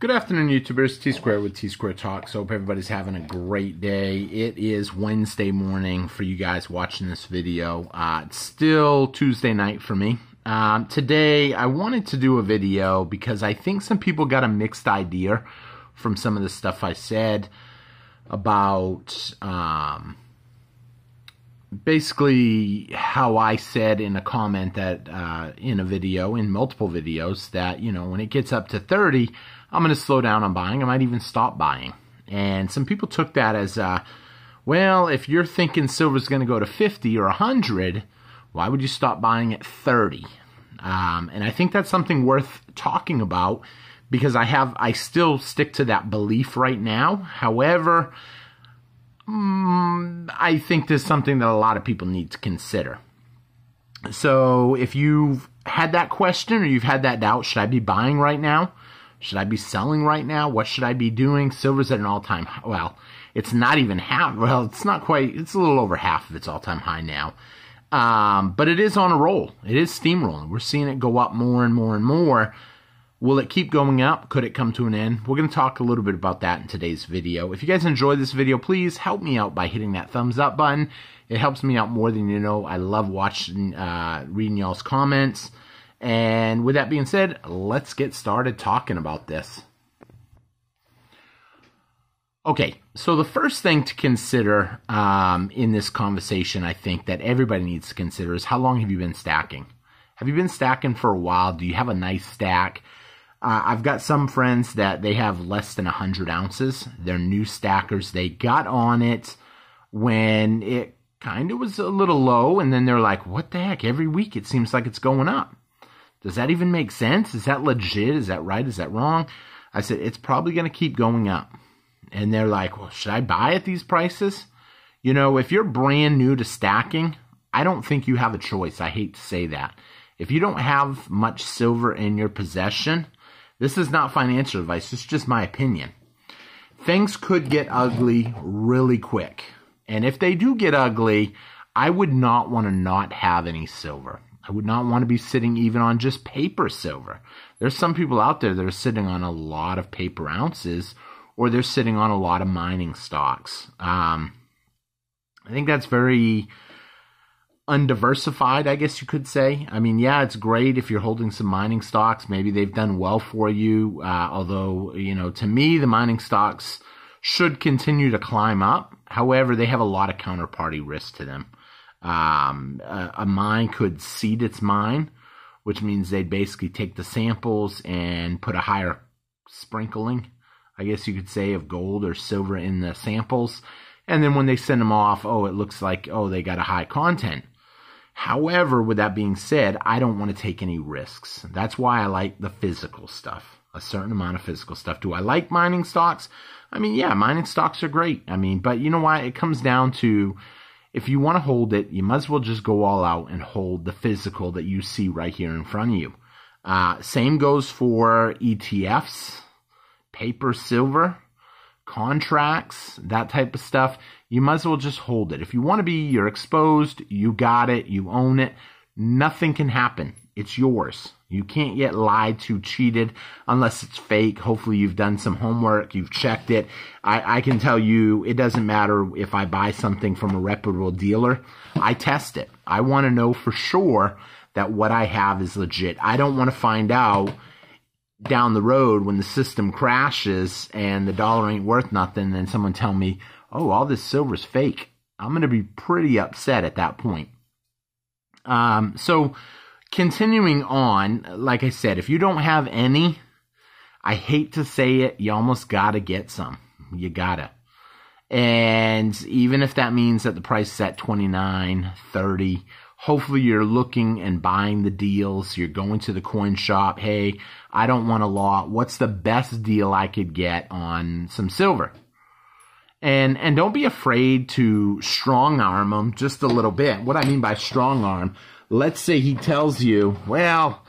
Good afternoon, YouTubers. T-Square with T-Square Talks. Hope everybody's having a great day. It is Wednesday morning for you guys watching this video. It's still Tuesday night for me. Today, I wanted to do a video because I think some people got a mixed idea from some of the stuff I said about basically how I said in a comment that in a video, in multiple videos, that, you know, when it gets up to 30, I'm going to slow down on buying. I might even stop buying. And some people took that as, well, if you're thinking silver's going to go to 50 or 100, why would you stop buying at 30? And I think that's something worth talking about because I still stick to that belief right now. However, I think there's something that a lot of people need to consider. So if you've had that question or you've had that doubt, should I be buying right now? Should I be selling right now? What should I be doing? Silver's at an all-time high. Well, it's not even half. Well, it's not quite. It's a little over half of its all-time high now. But it is on a roll. It is steamrolling. We're seeing it go up more and more and more. Will it keep going up? Could it come to an end? We're going to talk a little bit about that in today's video. If you guys enjoyed this video, please help me out by hitting that thumbs up button. It helps me out more than you know. I love watching, reading y'all's comments. And with that being said, let's get started talking about this. Okay, so the first thing to consider in this conversation, I think, that everybody needs to consider is how long have you been stacking? Have you been stacking for a while? Do you have a nice stack? I've got some friends that they have less than 100 ounces. They're new stackers. They got on it when it kind of was a little low, and then they're like, what the heck? Every week it seems like it's going up. Does that even make sense? Is that legit? Is that right? Is that wrong? I said, it's probably going to keep going up. And they're like, well, should I buy at these prices? You know, if you're brand new to stacking, I don't think you have a choice. I hate to say that. If you don't have much silver in your possession, this is not financial advice. It's just my opinion. Things could get ugly really quick. And if they do get ugly, I would not want to not have any silver. I would not want to be sitting even on just paper silver. There's some people out there that are sitting on a lot of paper ounces, or they're sitting on a lot of mining stocks. I think that's very undiversified, I guess you could say. I mean, yeah, it's great if you're holding some mining stocks. Maybe they've done well for you. Although, you know, to me, the mining stocks should continue to climb up. However, they have a lot of counterparty risk to them. A mine could seed its mine, which means they'd basically take the samples and put a higher sprinkling, I guess you could say, of gold or silver in the samples. And then when they send them off, oh, it looks like, oh, they got a high content. However, with that being said, I don't want to take any risks. That's why I like the physical stuff, a certain amount of physical stuff. Do I like mining stocks? I mean, yeah, mining stocks are great. I mean, but you know what? It comes down to, if you want to hold it, you might as well just go all out and hold the physical that you see right here in front of you. Same goes for ETFs, paper silver, contracts, that type of stuff. You might as well just hold it. If you want to be, you're exposed, you got it, you own it. Nothing can happen. It's yours. You can't get lied to, cheated, unless it's fake. Hopefully you've done some homework, you've checked it. I can tell you, it doesn't matter if I buy something from a reputable dealer. I test it. I want to know for sure that what I have is legit. I don't want to find out down the road when the system crashes and the dollar ain't worth nothing, then someone tell me, oh, all this silver's fake. I'm going to be pretty upset at that point. So continuing on, like I said, if you don't have any, I hate to say it, you almost got to get some. You got to. And even if that means that the price is at 29, 30, hopefully you're looking and buying the deals. You're going to the coin shop. Hey, I don't want a lot. What's the best deal I could get on some silver? And don't be afraid to strong arm them just a little bit. What I mean by strong arm, let's say he tells you, well,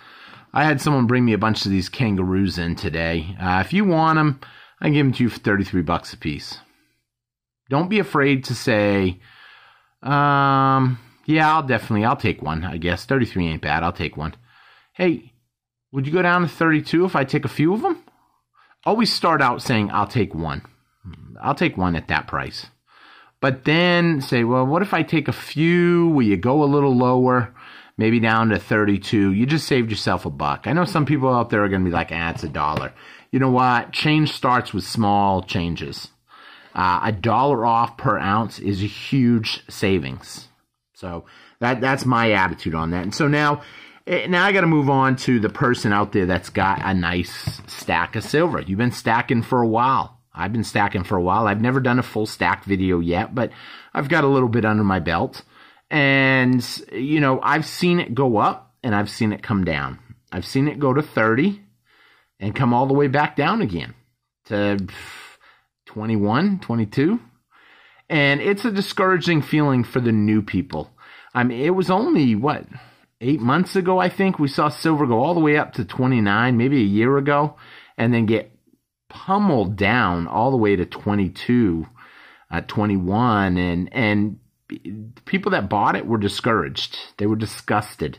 I had someone bring me a bunch of these kangaroos in today. If you want them, I can give them to you for 33 bucks a piece. Don't be afraid to say, yeah, I'll take one, I guess. 33 ain't bad. I'll take one. Hey, would you go down to 32 if I take a few of them? always start out saying, I'll take one. I'll take one at that price. But then say, well, what if I take a few? Will you go a little lower? Maybe down to 32. You just saved yourself $1. I know some people out there are going to be like, it's $1. You know what? Change starts with small changes. $1 off per ounce is a huge savings. So that's my attitude on that. And so now I got to move on to the person out there that's got a nice stack of silver. You've been stacking for a while. I've been stacking for a while. I've never done a full stack video yet, but I've got a little bit under my belt. And, you know, I've seen it go up and I've seen it come down. I've seen it go to 30 and come all the way back down again to 21, 22. And it's a discouraging feeling for the new people. I mean, it was only, 8 months ago, I think, we saw silver go all the way up to 29, maybe a year ago, and then get pummeled down all the way to 22, 21, and people that bought it were discouraged. They were disgusted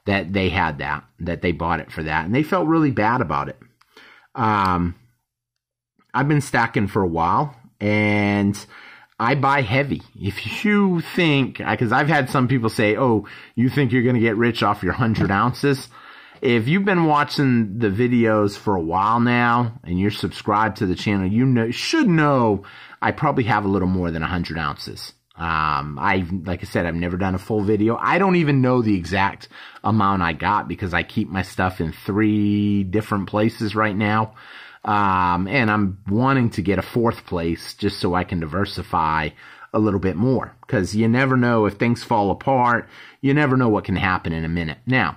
that they had that they bought it for that, and they felt really bad about it. I've been stacking for a while, and I buy heavy. If you think, because I've had some people say, oh, you think you're going to get rich off your 100 ounces? If you've been watching the videos for a while now and you're subscribed to the channel, you should know I probably have a little more than 100 ounces. Like I said, I've never done a full video. I don't even know the exact amount I got because I keep my stuff in 3 different places right now. And I'm wanting to get a 4th place just so I can diversify a little bit more, because you never know if things fall apart. You never know what can happen in a minute. Now,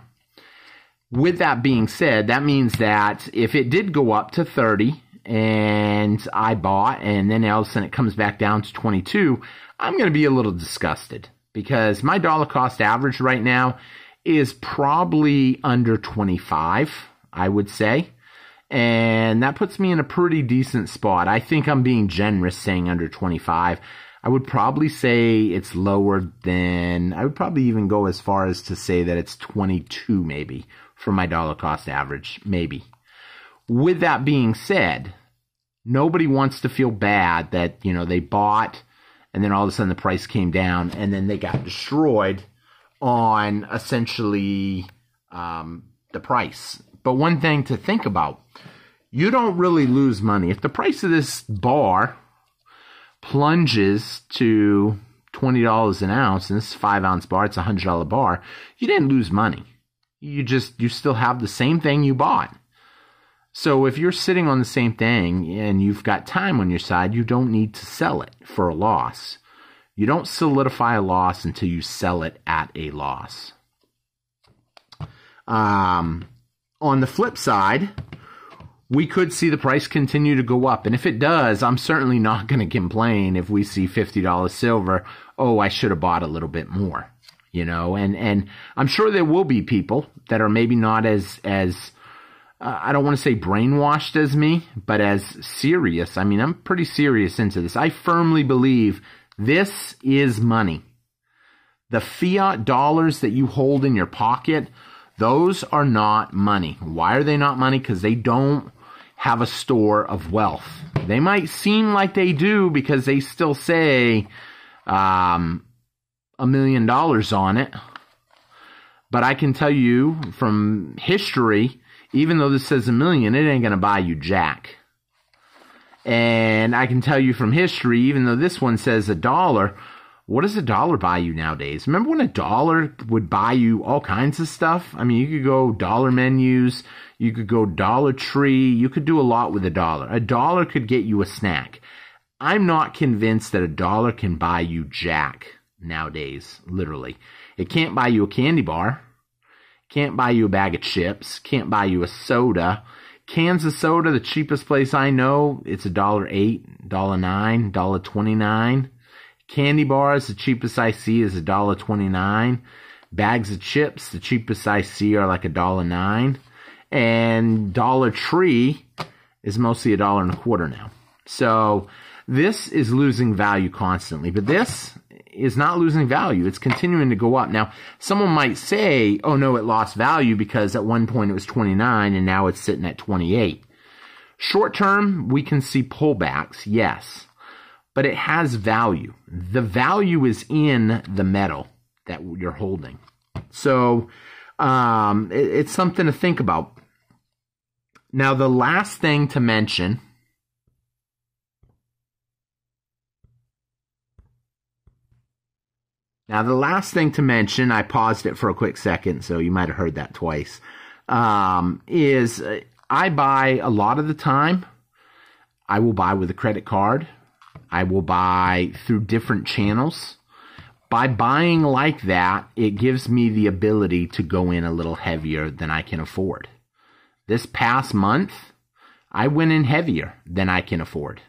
with that being said, that means that if it did go up to 30 and I bought, and then all of a sudden it comes back down to 22, I'm going to be a little disgusted, because my dollar cost average right now is probably under 25, I would say. And that puts me in a pretty decent spot. I think I'm being generous saying under 25. I would probably say it's lower than, I would probably even go as far as to say that it's 22 maybe for my dollar cost average, maybe. With that being said, nobody wants to feel bad that, you know, they bought and then all of a sudden the price came down and then they got destroyed on essentially the price. But one thing to think about, you don't really lose money. If the price of this bar plunges to $20 an ounce, and this is a 5-ounce bar, it's a $100 bar, you didn't lose money. You still have the same thing you bought. So if you're sitting on the same thing and you've got time on your side, you don't need to sell it for a loss. You don't solidify a loss until you sell it at a loss. On the flip side, we could see the price continue to go up. And if it does, I'm certainly not going to complain if we see $50 silver. Oh, I should have bought a little bit more, you know. And I'm sure there will be people that are maybe not as I don't want to say brainwashed as me, but as serious. I mean, I'm pretty serious into this. I firmly believe this is money. The fiat dollars that you hold in your pocket, those are not money. Why are they not money? Because they don't have a store of wealth. They might seem like they do because they still say $1 million on it. But I can tell you from history, even though this says $1 million, it ain't going to buy you jack. And I can tell you from history, even though this one says $1, what does $1 buy you nowadays? Remember when $1 would buy you all kinds of stuff? I mean, you could go dollar menus, you could go Dollar Tree, you could do a lot with $1. $1 could get you a snack. I'm not convinced that $1 can buy you jack nowadays, literally. It can't buy you a candy bar, can't buy you a bag of chips, can't buy you a soda. Cans of soda, the cheapest place I know, it's $1.08, $1.09, $1.29. Candy bars, the cheapest I see is $1.29. Bags of chips, the cheapest I see are like $1.09. And Dollar Tree is mostly $1.25 now. So this is losing value constantly. But this is not losing value. It's continuing to go up. Now, someone might say, oh no, it lost value because at one point it was 29 and now it's sitting at 28. Short term, we can see pullbacks, yes, but it has value. The value is in the metal that you're holding. So it's something to think about. Now, the last thing to mention, I paused it for a quick second, so you might have heard that twice, is I buy a lot of the time. I will buy with a credit card. I will buy through different channels. By buying like that, it gives me the ability to go in a little heavier than I can afford. This past month, I went in heavier than I can afford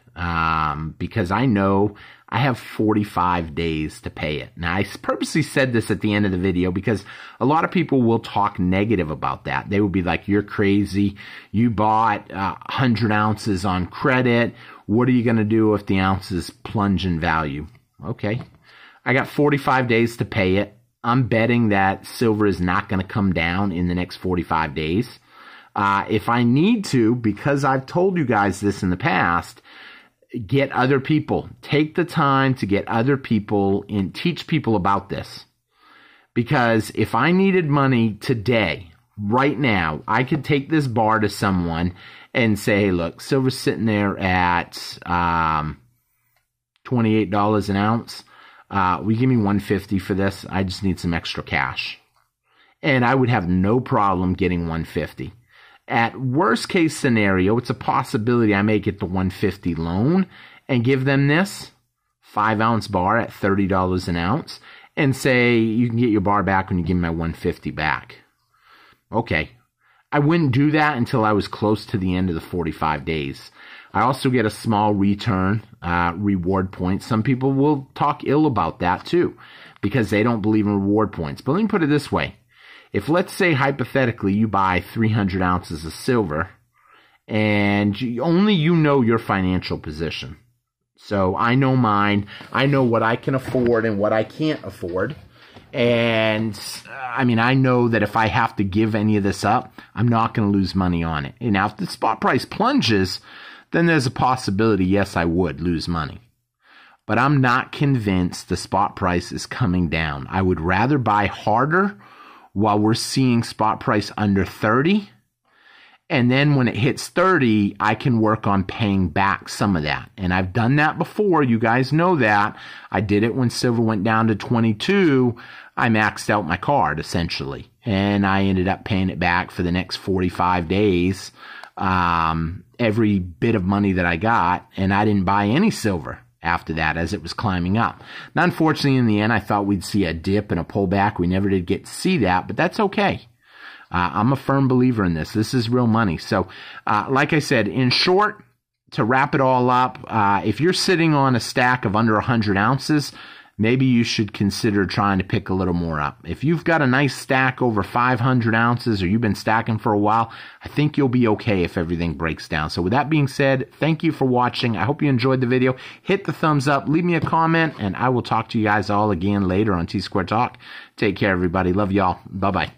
because I know I have 45 days to pay it. Now, I purposely said this at the end of the video because a lot of people will talk negative about that. They will be like, you're crazy. You bought 100 ounces on credit. What are you going to do if the ounces plunge in value? Okay. I got 45 days to pay it. I'm betting that silver is not going to come down in the next 45 days. If I need to, because I've told you guys this in the past, get other people. Take the time to get other people and teach people about this. Because if I needed money today, right now, I could take this bar to someone and say, hey, look, silver's sitting there at $28 an ounce. Will you give me $150 for this? I just need some extra cash. And I would have no problem getting $150. At worst case scenario, it's a possibility I may get the $150 loan and give them this 5-ounce bar at $30 an ounce and say, you can get your bar back when you give me my $150 back. Okay. I wouldn't do that until I was close to the end of the 45 days. I also get a small return, reward points. Some people will talk ill about that too because they don't believe in reward points. But let me put it this way. If, let's say, hypothetically, you buy 300 ounces of silver and only you know your financial position. So I know mine. I know what I can afford and what I can't afford. And, I mean, I know that if I have to give any of this up, I'm not going to lose money on it. And now, if the spot price plunges, then there's a possibility, yes, I would lose money. But I'm not convinced the spot price is coming down. I would rather buy harder while we're seeing spot price under 30. And then when it hits 30, I can work on paying back some of that. And I've done that before. You guys know that. I did it when silver went down to 22. I maxed out my card, essentially. And I ended up paying it back for the next 45 days. Every bit of money that I got. And I didn't buy any silver after that as it was climbing up. Now, unfortunately, in the end, I thought we'd see a dip and a pullback. We never did get to see that, but that's okay. I'm a firm believer in this. This is real money. So, like I said, in short, to wrap it all up, if you're sitting on a stack of under 100 ounces, maybe you should consider trying to pick a little more up. If you've got a nice stack over 500 ounces or you've been stacking for a while, I think you'll be okay if everything breaks down. So with that being said, thank you for watching. I hope you enjoyed the video. Hit the thumbs up, leave me a comment, and I will talk to you guys all again later on T-Square Talk. Take care, everybody. Love y'all. Bye-bye.